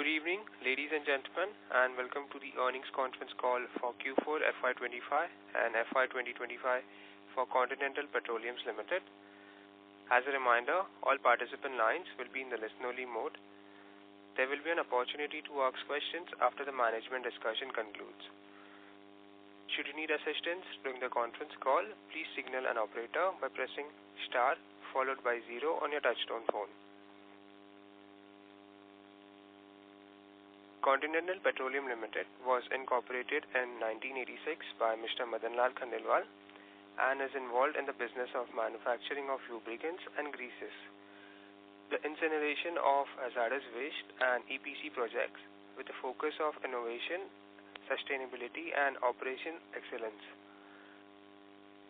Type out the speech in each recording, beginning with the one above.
Good evening, ladies and gentlemen, and welcome to the earnings conference call for Q4 FY'25 and FY'2025 for Continental Petroleums Ltd. As a reminder, all participant lines will be in the listen-only mode. There will be an opportunity to ask questions after the management discussion concludes. Should you need assistance during the conference call, please signal an operator by pressing star followed by 0 on your touchtone phone. Continental Petroleum Ltd. was incorporated in 1986 by Mr. Madanlal Khandelwal and is involved in the business of manufacturing of lubricants and greases, the incineration of hazardous waste and EPC projects with a focus of innovation, sustainability and operation excellence.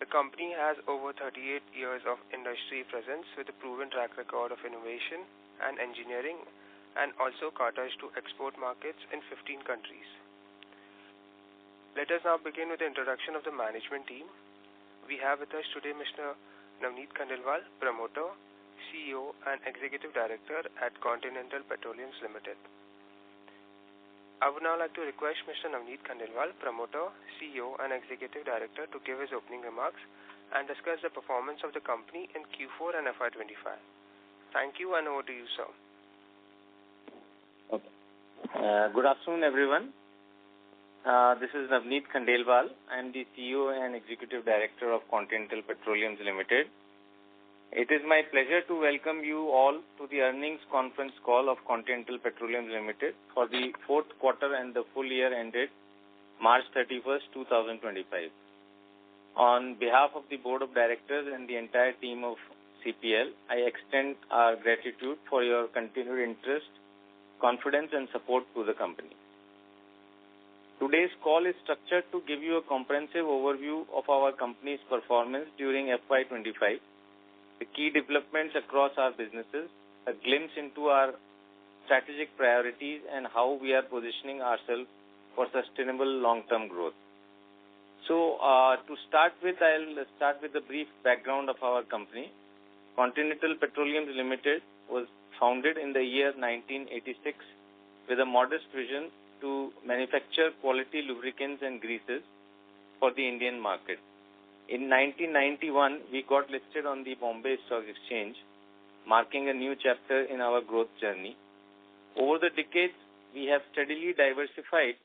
The company has over 38 years of industry presence with a proven track record of innovation and engineering, and also caters to export markets in 15 countries. Let us now begin with the introduction of the management team. We have with us today Mr. Navneet Khandelwal, Promoter, CEO and Executive Director at Continental Petroleums Ltd. I would now like to request Mr. Navneet Khandelwal, Promoter, CEO and Executive Director, to give his opening remarks and discuss the performance of the company in Q4 and FY'25. Thank you, and over to you, sir. Okay. Good afternoon, everyone. This is Navneet Khandelwal. I am the CEO and Executive Director of Continental Petroleums Ltd. It is my pleasure to welcome you all to the earnings conference call of Continental Petroleums Ltd. for the fourth quarter and the full year ended March 31st, 2025. On behalf of the Board of Directors and the entire team of CPL, I extend our gratitude for your continued interest, confidence and support to the company. Today's call is structured to give you a comprehensive overview of our company's performance during FY'25, the key developments across our businesses, a glimpse into our strategic priorities and how we are positioning ourselves for sustainable long-term growth. So, to start with, I'll start with a brief background of our company. Continental Petroleums Ltd. was founded in the year 1986 with a modest vision to manufacture quality lubricants and greases for the Indian market. In 1991, we got listed on the Bombay Stock Exchange, marking a new chapter in our growth journey. Over the decades, we have steadily diversified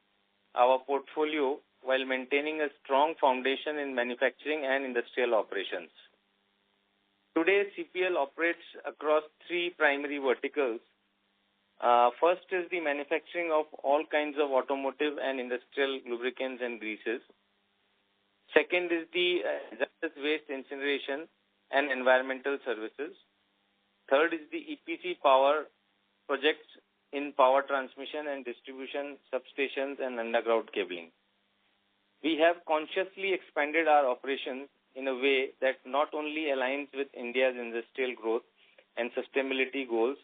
our portfolio while maintaining a strong foundation in manufacturing and industrial operations. Today, CPL operates across three primary verticals. First is the manufacturing of all kinds of automotive and industrial lubricants and greases. Second is the hazardous waste incineration and environmental services. Third is the EPC power projects in power transmission and distribution, substations and underground cabling. We have consciously expanded our operations in a way that not only aligns with India's industrial growth and sustainability goals,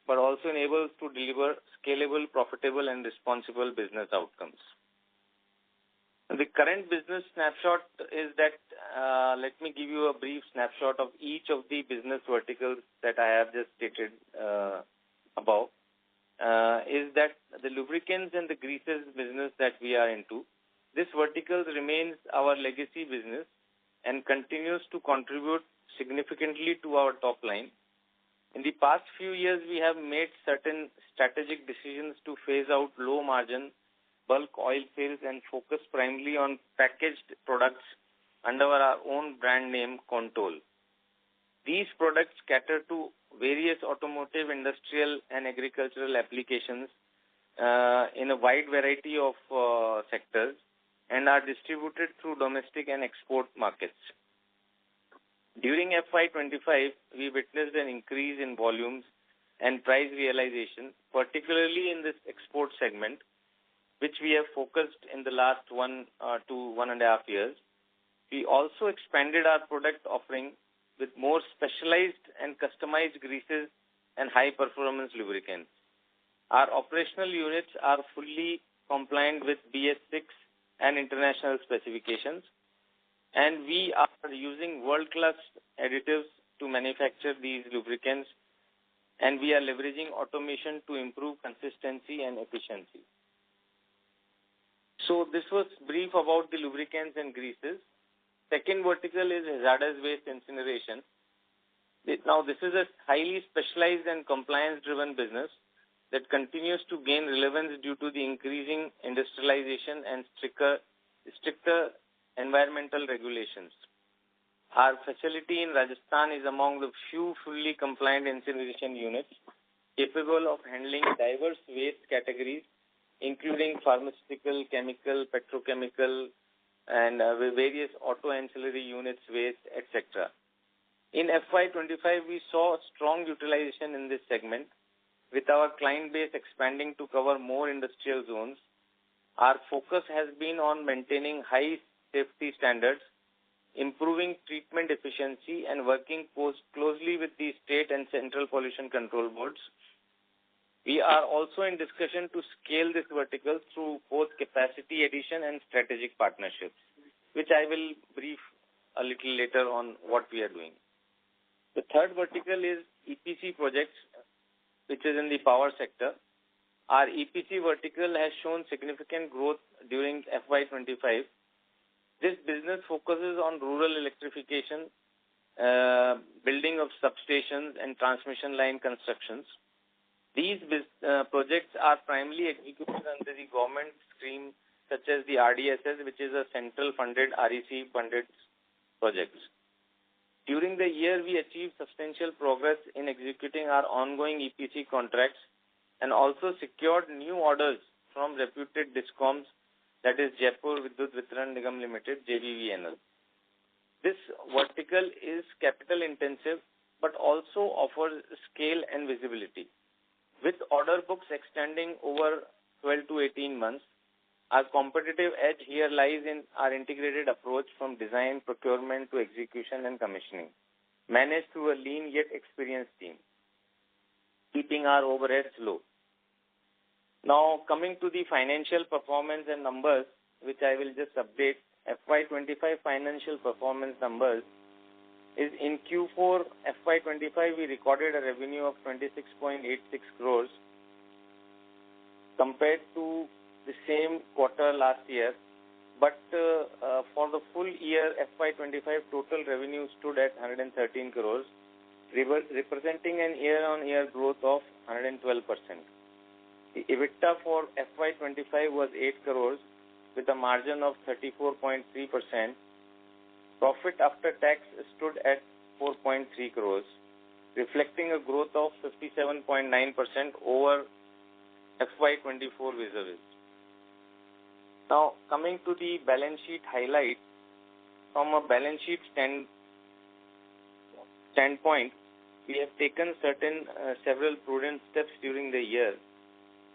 but also enables to deliver scalable, profitable and responsible business outcomes. The current business snapshot is that, let me give you a brief snapshot of each of the business verticals that I have just stated above. Is that the lubricants and the greases business that we are into. This vertical remains our legacy business and continues to contribute significantly to our top line. In the past few years, we have made certain strategic decisions to phase out low margin bulk oil sales and focus primarily on packaged products under our own brand name Concall. These products cater to various automotive, industrial and agricultural applications in a wide variety of sectors and are distributed through domestic and export markets. During FY'25, we witnessed an increase in volumes and price realization, particularly in this export segment, which we have focused in the last 1 to 1.5 years. We also expanded our product offering with more specialized and customized greases and high-performance lubricants. Our operational units are fully compliant with BS6 and international specifications, and we are using world-class additives to manufacture these lubricants and we are leveraging automation to improve consistency and efficiency. So this was brief about the lubricants and greases. Second vertical is hazardous waste incineration. Now, this is a highly specialized and compliance-driven business that continues to gain relevance due to the increasing industrialization and stricter environmental regulations. Our facility in Rajasthan is among the few fully compliant incineration units capable of handling diverse waste categories, including pharmaceutical, chemical, petrochemical, and various auto ancillary units waste, etc. In FY’25, we saw strong utilization in this segment, with our client base expanding to cover more industrial zones. Our focus has been on maintaining high safety standards, improving treatment efficiency, and working closely with the state and central pollution control boards. We are also in discussion to scale this vertical through both capacity addition and strategic partnerships, which I will brief a little later on what we are doing. The third vertical is EPC projects, which is in the power sector. Our EPC vertical has shown significant growth during FY’25. This business focuses on rural electrification, building of substations, and transmission line constructions. These projects are primarily executed under the government scheme such as the RDSS, which is a central funded REC funded projects. During the year, we achieved substantial progress in executing our ongoing EPC contracts and also secured new orders from reputed discoms, that is Jaipur Vidyut Vitran Nigam Limited, JVVNL. This vertical is capital intensive but also offers scale and visibility. With order books extending over 12 to 18 months, our competitive edge here lies in our integrated approach from design, procurement to execution and commissioning, managed through a lean yet experienced team, keeping our overheads low. Now, coming to the financial performance and numbers, which I will just update. FY’25 financial performance numbers is in Q4 FY’25, we recorded a revenue of 26.86 crores compared to the same quarter last year. But for the full year FY’25, total revenue stood at 113 crores, representing an year-on-year growth of 112%. The EBITDA for FY’25 was 8 crores with a margin of 34.3%. Profit after tax stood at 4.3 crores, reflecting a growth of 57.9% over FY’24 vis-a-vis. Now, coming to the balance sheet highlights, from a balance sheet standpoint, we have taken several prudent steps during the year.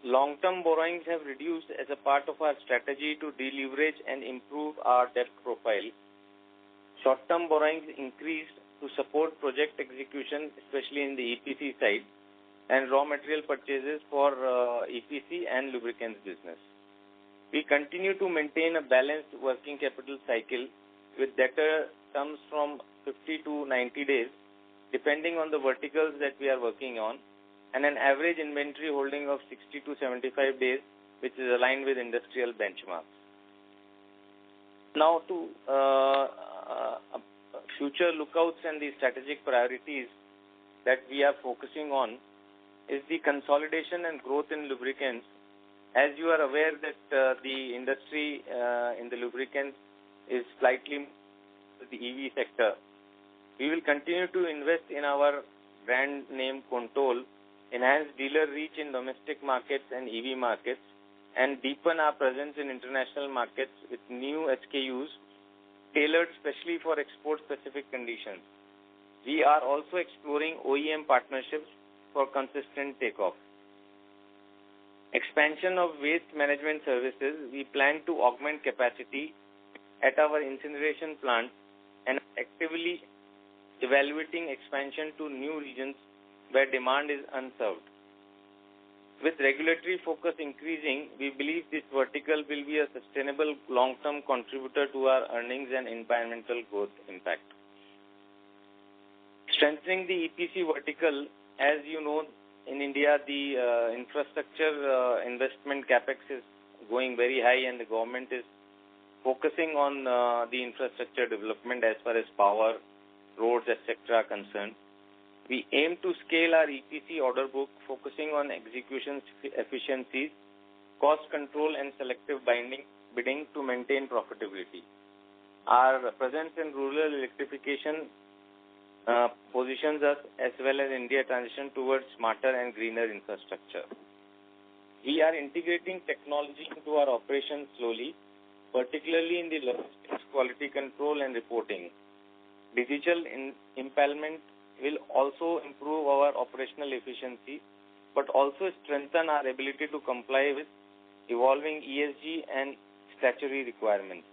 Long-term borrowings have reduced as a part of our strategy to deleverage and improve our debt profile. Short-term borrowings increased to support project execution, especially in the EPC side, and raw material purchases for EPC and lubricants business. We continue to maintain a balanced working capital cycle with debtor terms from 50 to 90 days, depending on the verticals that we are working on, and an average inventory holding of 60 to 75 days, which is aligned with industrial benchmarks. Now to future lookouts and the strategic priorities that we are focusing on is the consolidation and growth in lubricants. As you are aware that the industry in the lubricants is slightly the EV sector, we will continue to invest in our brand name Concall, enhance dealer reach in domestic markets and EV markets, and deepen our presence in international markets with new SKUs tailored specially for export-specific conditions. We are also exploring OEM partnerships for consistent takeoff. Expansion of waste management services, we plan to augment capacity at our incineration plant and actively evaluating expansion to new regions where demand is unserved. With regulatory focus increasing, we believe this vertical will be a sustainable long-term contributor to our earnings and environmental growth impact. Strengthening the EPC vertical as you know, in India, the infrastructure investment capex is going very high, and the government is focusing on the infrastructure development as far as power, roads, etc. are concerned. We aim to scale our EPC order book, focusing on execution efficiencies, cost control, and selective bidding to maintain profitability. Our presence in rural electrification positions us as well as India transition towards smarter and greener infrastructure. We are integrating technology into our operations slowly, particularly in the logistics, quality control, and reporting. Digital empowerment will also improve our operational efficiency, but also strengthen our ability to comply with evolving ESG and statutory requirements.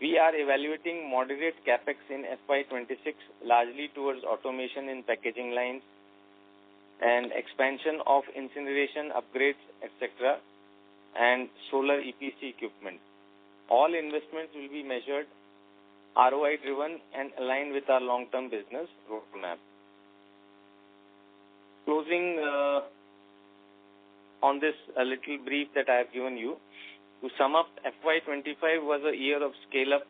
We are evaluating moderate capex in FY’26, largely towards automation in packaging lines and expansion of incineration upgrades, etc., and solar EPC equipment. All investments will be measured, ROI driven, and aligned with our long-term business roadmap. Closing on this little brief that I have given you, to sum up, FY’25 was a year of scale-up,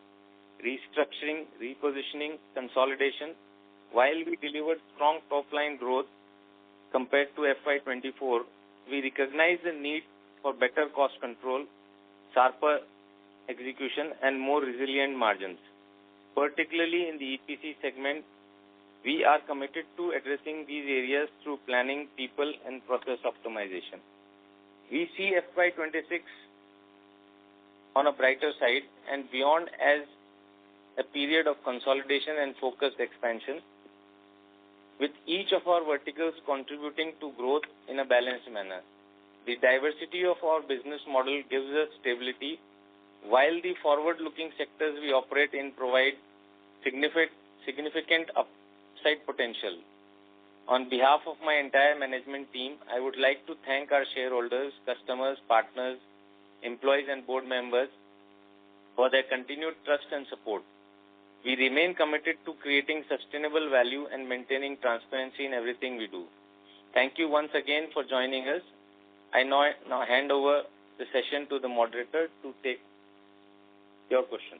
restructuring, repositioning, consolidation. While we delivered strong top-line growth compared to FY’24, we recognize the need for better cost control, sharper execution, and more resilient margins. Particularly in the EPC segment, we are committed to addressing these areas through planning, people, and process optimization. We see FY’26 on a brighter side and beyond as a period of consolidation and focused expansion, with each of our verticals contributing to growth in a balanced manner. The diversity of our business model gives us stability, while the forward-looking sectors we operate in provide significant upside potential. On behalf of my entire management team, I would like to thank our shareholders, customers, partners, employees, and board members for their continued trust and support. We remain committed to creating sustainable value and maintaining transparency in everything we do. Thank you once again for joining us. I now hand over the session to the moderator to take your question.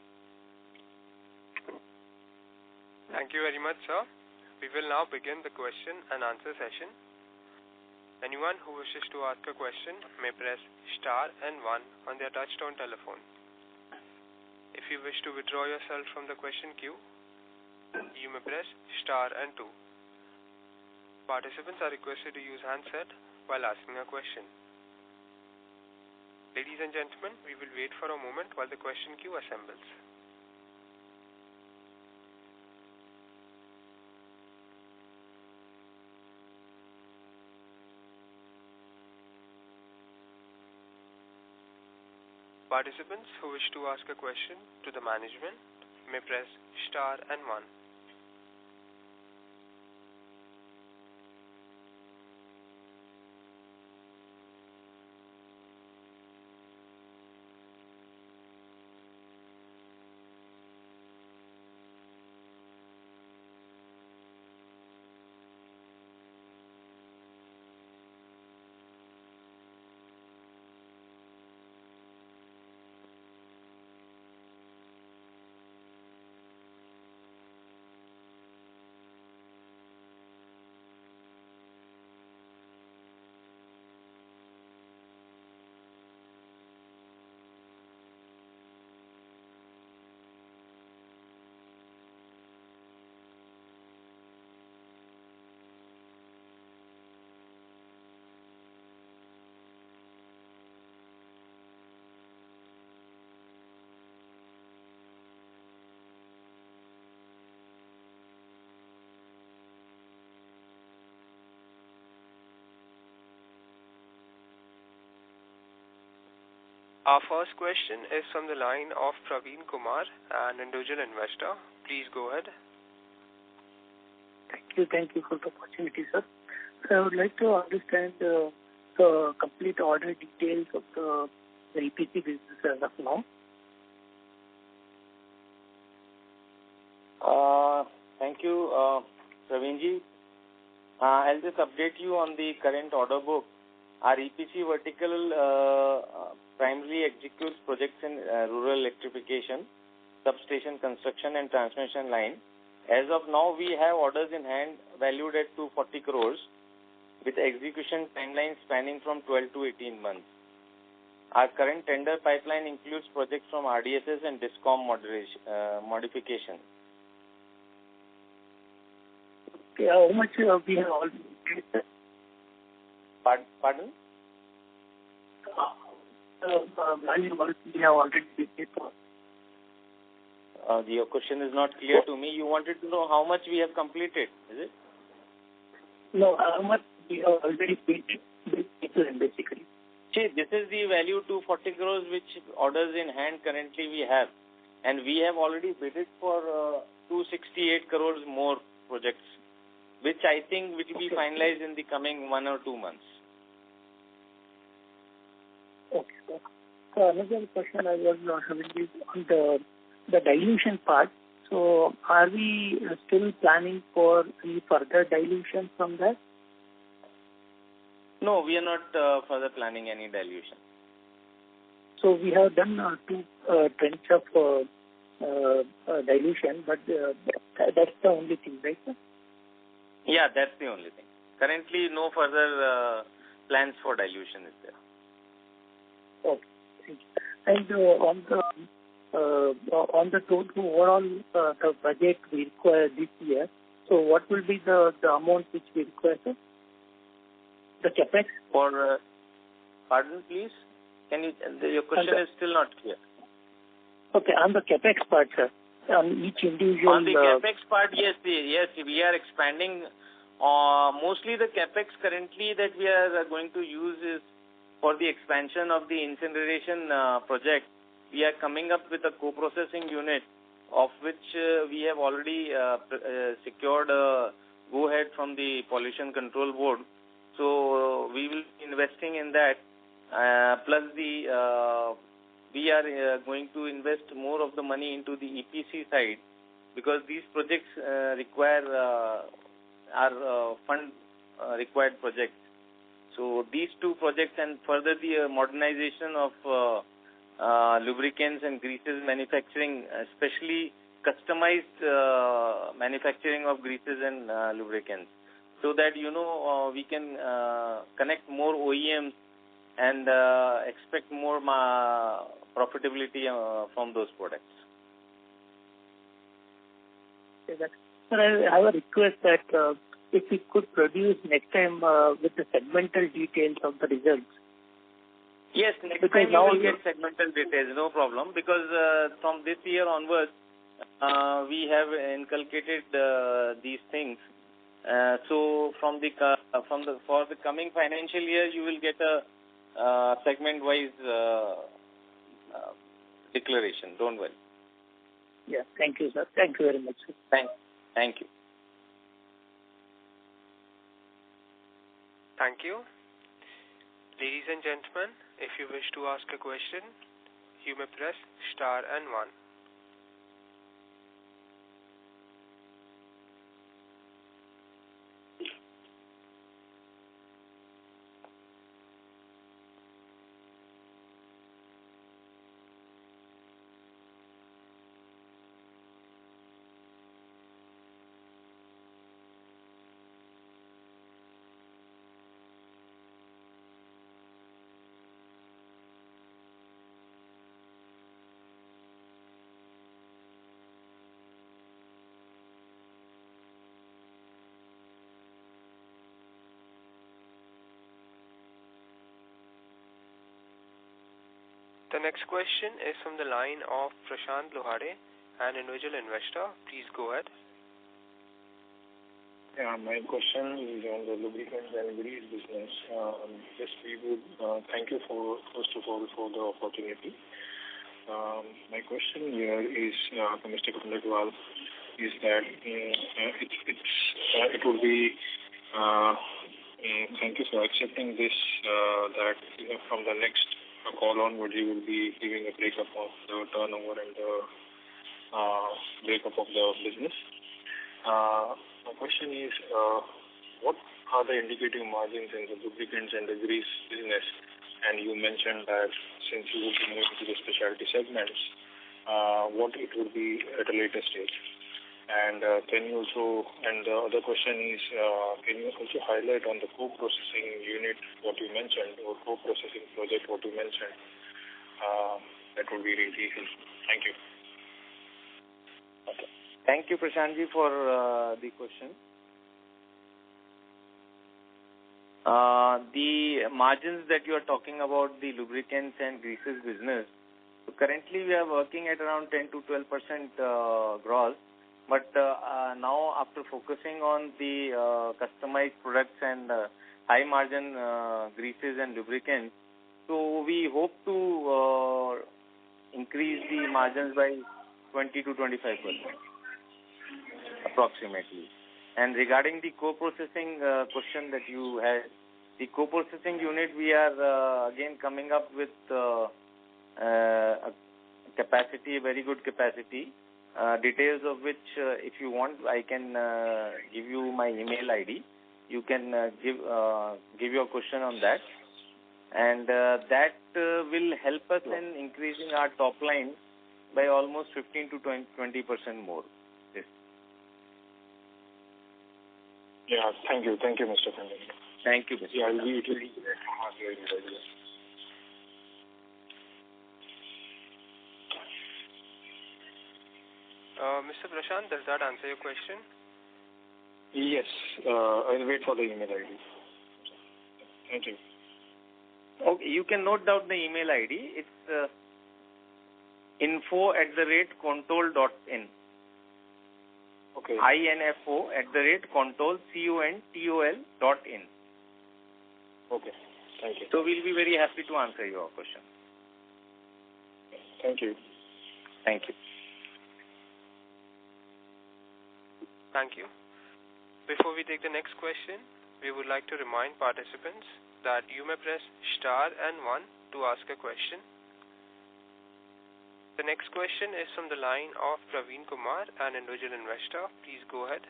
Thank you very much, sir. We will now begin the question and answer session. Anyone who wishes to ask a question may press star and 1 on their touchtone telephone. If you wish to withdraw yourself from the question queue, you may press star and 2. Participants are requested to use handset while asking a question. Ladies and gentlemen, we will wait for a moment while the question queue assembles. Participants who wish to ask a question to the management may press star and 1. Our first question is from the line of Praveen Kumar, an individual investor. Please go ahead. Thank you for the opportunity, sir. So I would like to understand the complete order details of the EPC business as of now. Thank you, Praveenji. I'll just update you on the current order book. Our EPC vertical primarily executes projects in rural electrification, substation construction and transmission line. As of now, we have orders in hand valued at 240 crores with execution timelines spanning from 12 to 18 months. Our current tender pipeline includes projects from RDSS and DISCOM modification. Okay, how much we have already paid? Pardon? Value we have already paid for. Your question is not clear to me. You wanted to know how much we have completed, is it? No, how much we have already paid basically. See, this is the value 240 crores which orders in hand currently we have. And we have already bidded for 268 crores more projects, which I think will be finalized in the coming 1 or 2 months. Okay. So another question I was having is on the dilution part. So are we still planning for any further dilution from that? No, we are not further planning any dilution. So we have done 2 trends of dilution, but that's the only thing, right, sir? Yeah, that's the only thing. Currently, no further plans for dilution is there. Okay, thank you. And on the total overall the budget we require this year, so what will be the amount which we require, sir? The capex? For pardon, please. Can you? Your question is still not clear. Okay, on the capex part, sir. On each individual. On the capex part, yes, we are expanding. Mostly the capex currently that we are going to use is for the expansion of the incineration project. We are coming up with a co-processing unit, of which we have already secured a go-ahead from the Pollution Control Board. So we will be investing in that. Plus we are going to invest more of the money into the EPC side, because these projects require fund required projects. So these 2 projects and further the modernization of lubricants and greases manufacturing, especially customized manufacturing of greases and lubricants, so that we can connect more OEMs and expect more profitability from those products. Okay, sir, I have a request that if we could produce next time with the segmental details of the results. Yes, next time you will get segmental details, no problem, because from this year onwards, we have inculcated these things. So for the coming financial year, you will get a segment-wise declaration. Don't worry. Yeah, thank you, sir. Thank you very much, sir. Thank you. Thank you. Ladies and gentlemen, if you wish to ask a question, you may press star and 1. The next question is from the line of Prashant Lohade, an individual investor. Please go ahead. Yeah, my question is on the lubricants and grease business. We would thank you first of all for the opportunity. My question here is to Mr. Khandelwal is that it would be thank you for accepting this that from the next call onward you will be giving a breakup of the turnover and the breakup of the business. My question is what are the indicative margins in the lubricants and the grease business? And you mentioned that since you will be moving to the specialty segments, what it would be at a later stage. And can you also, and the other question is, can you also highlight on the co-processing unit what you mentioned, or co-processing project what you mentioned? That would be really helpful. Thank you. Okay. Thank you, Prashantji, for the question. The margins that you are talking about, the lubricants and greases business, so currently we are working at around 10 to 12% gross. But now, after focusing on the customized products and high margin greases and lubricants, so we hope to increase the margins by 20 to 25% approximately. And regarding the co-processing question that you had, the co-processing unit, we are again coming up with a capacity, a very good capacity. Details of which, if you want, I can give you my email ID. You can give your question on that, and that will help us in increasing our top line by almost 15 to 20% more. Yes. Yeah, thank you, Mr. Khandel. Thank you, Mr. Yeah, it will be great to have your idea. Mr. Prashant, does that answer your question? Yes, I'll wait for the email ID. Thank you. Okay, you can note down the email ID. It's info@contoll.in. Okay. info@contoll.in. Okay, thank you. So we'll be very happy to answer your question. Thank you. Thank you. Thank you. Before we take the next question, we would like to remind participants that you may press star and 1 to ask a question. The next question is from the line of Praveen Kumar, an individual investor. Please go ahead.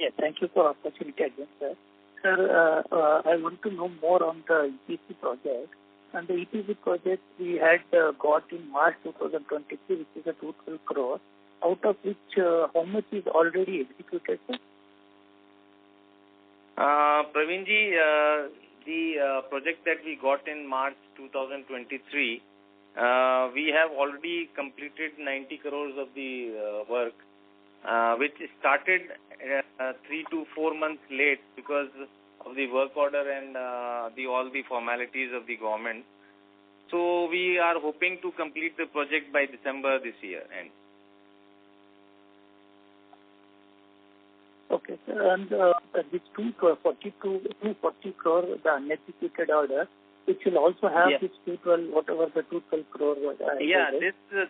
Yes, thank you for the opportunity again, sir. Sir, I want to know more on the EPC project. And the EPC project we had got in March 2023, which is a 212 crore, out of which how much is already executed, sir? Praveenji, the project that we got in March 2023, we have already completed 90 crores of the work, which started 3 to 4 months late because of the work order and all the formalities of the government. So we are hoping to complete the project by December this year. Okay, sir. And this 240 crore, the unexecuted order, which will also have this 212, whatever the 212 crore was.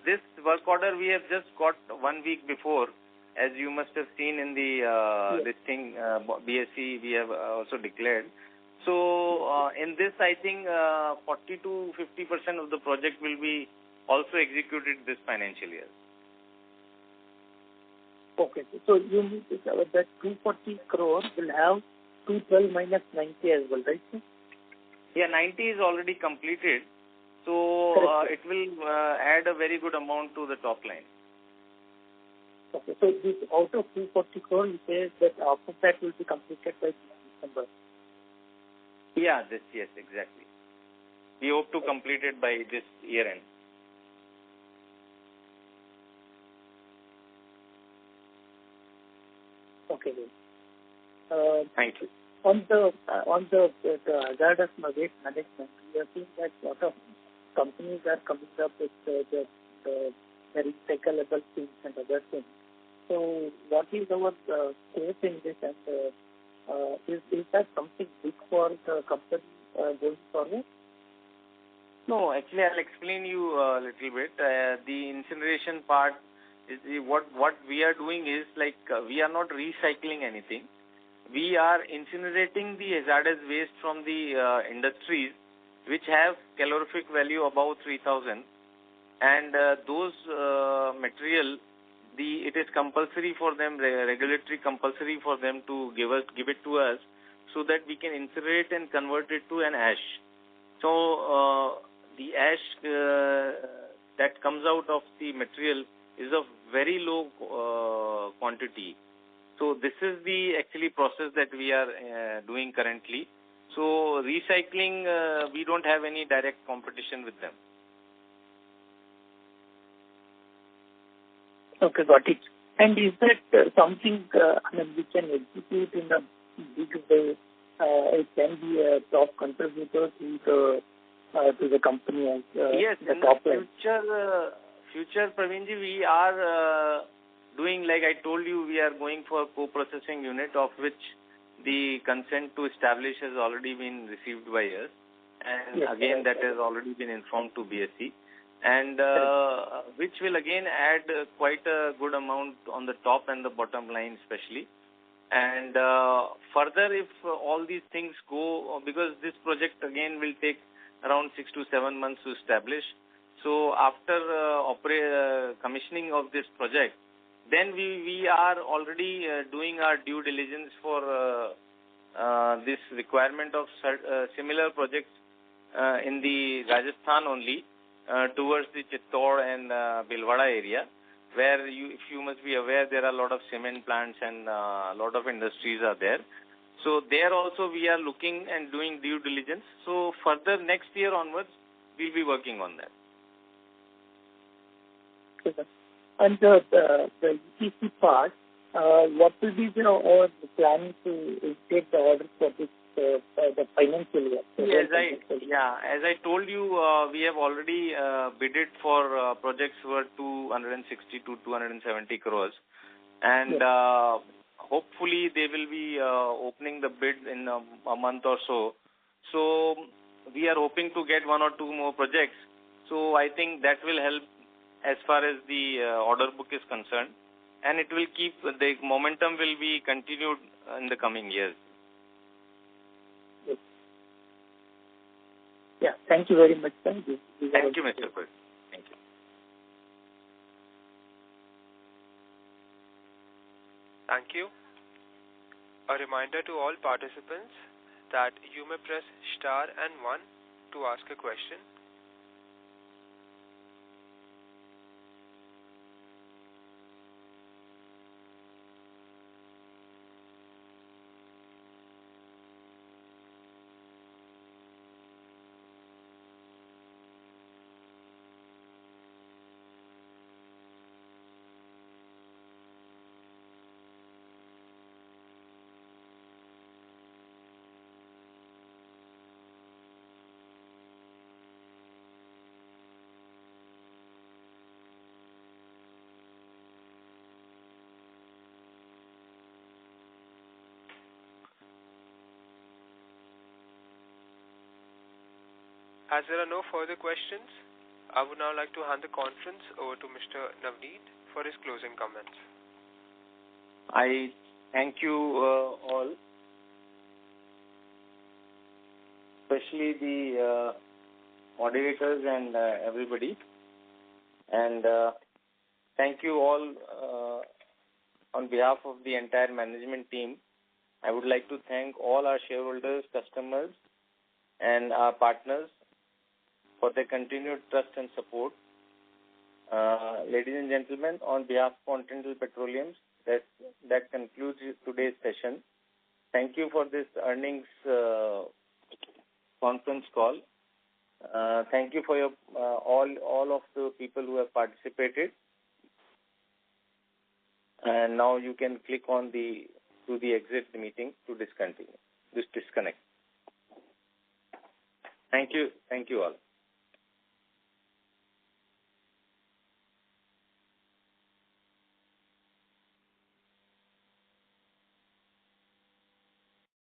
This work order we have just got 1 week before, as you must have seen in the listing, BSE, we have also declared. So in this, I think 40 to 50% of the project will be also executed this financial year. Okay, so you mean that 240 crore will have 212 minus 90 as well, right, sir? Yeah, 90 is already completed, so it will add a very good amount to the top line. Okay, so this out of 240 crore, you say that after that will be completed by December. Yeah, yes, exactly. We hope to complete it by this year end. Okay, then. Thank you. On the hazardous waste management, we are seeing that a lot of companies are coming up with the recyclable things and other things. So, what is our scope in this, and is that something big for the company going forward? No, actually, I'll explain you a little bit. The incineration part is what we are doing is we are not recycling anything. We are incinerating the hazardous waste from the industries which have calorific value above 3000, and those material it is compulsory for them, regulatory compulsory for them to give it to us, so that we can incinerate and convert it to an ash. So the ash that comes out of the material is of very low quantity. So this is the actually process that we are doing currently. So recycling, we don't have any direct competition with them. Okay, got it. And is that something we can execute in a big way? It can be a top contributor to the company as yes, the in top the future, Praveenji, we are doing, like I told you, we are going for a co-processing unit, of which the consent to establish has already been received by us. And yes, again, that has already been informed to BSE. And which will again add quite a good amount on the top and the bottom line especially. And further, if all these things go, because this project again will take around 6 to 7 months to establish. So after commissioning of this project, then we are already doing our due diligence for this requirement of similar projects in the Rajasthan only, towards the Chittor and Bhilwara area, where if you must be aware, there are a lot of cement plants and a lot of industries are there. So there also we are looking and doing due diligence. So further next year onwards, we'll be working on that. Okay. And the EPC part, what will be the plan to take the order for this the financial year? As I told you, we have already bidded for projects worth 260 to 270 crores, and hopefully they will be opening the bid in a month or so. So we are hoping to get 1 or 2 more projects. So I think that will help as far as the order book is concerned, and it will keep the momentum will be continued in the coming years. Yeah, thank you very much, sir. Thank you, Mr. Puri. Thank you. Thank you. A reminder to all participants that you may press star and 1 to ask a question. As there are no further questions, I would now like to hand the conference over to Mr. Navneet for his closing comments. I thank you all, especially the moderators and everybody. And thank you all on behalf of the entire management team. I would like to thank all our shareholders, customers, and our partners for their continued trust and support. Ladies and gentlemen, on behalf of Continental Petroleums, that concludes today's session. Thank you for this earnings conference call. Thank you for your all of the people who have participated. And now you can click on to the exit meeting to disconnect. Thank you all.